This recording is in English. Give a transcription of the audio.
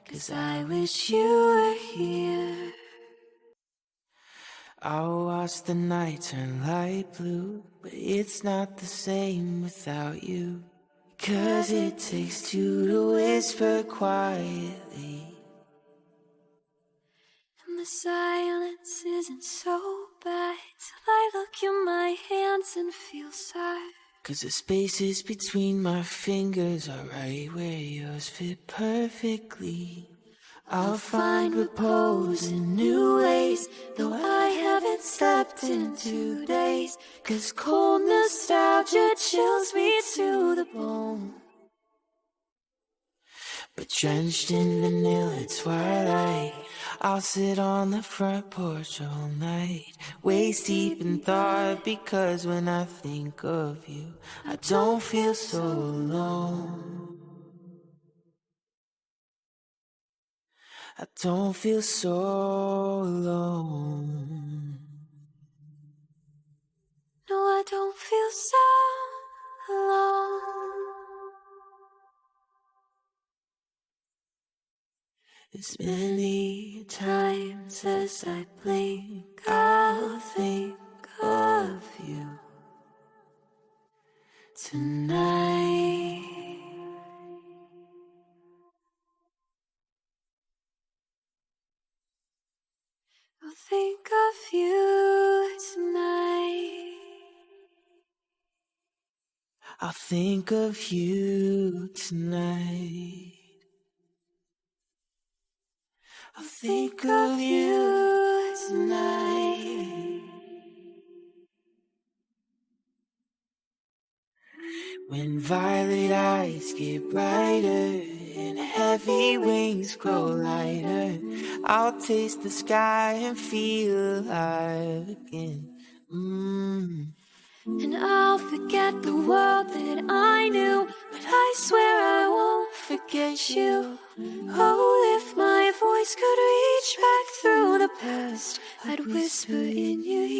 'cause I wish you were here. I'll watch the night turn light blue, but it's not the same without you. 'Cause it takes two to whisper quietly, and the silence isn't so bad till I look in my hands and feel sad. 'Cause the spaces between my fingers are right where yours fit perfectly. I'll find repose in new ways, though I haven't slept in 2 days. 'Cause cold nostalgia chills me to the bone. But drenched in vanilla twilight, I'll sit on the front porch all night, waist deep in thought, because when I think of you, I don't feel so alone. I don't feel so alone. No, I don't feel so alone. As many times as I blink, I'll think of you tonight. I'll think of you tonight. I'll think of you tonight. I'll think of you tonight. When violet eyes get brighter and heavy wings grow lighter, I'll taste the sky and feel alive again. And I'll forget the world that I knew, but I swear I won't forget you. Oh, if my voice could reach back through the past, I'd whisper in your ear.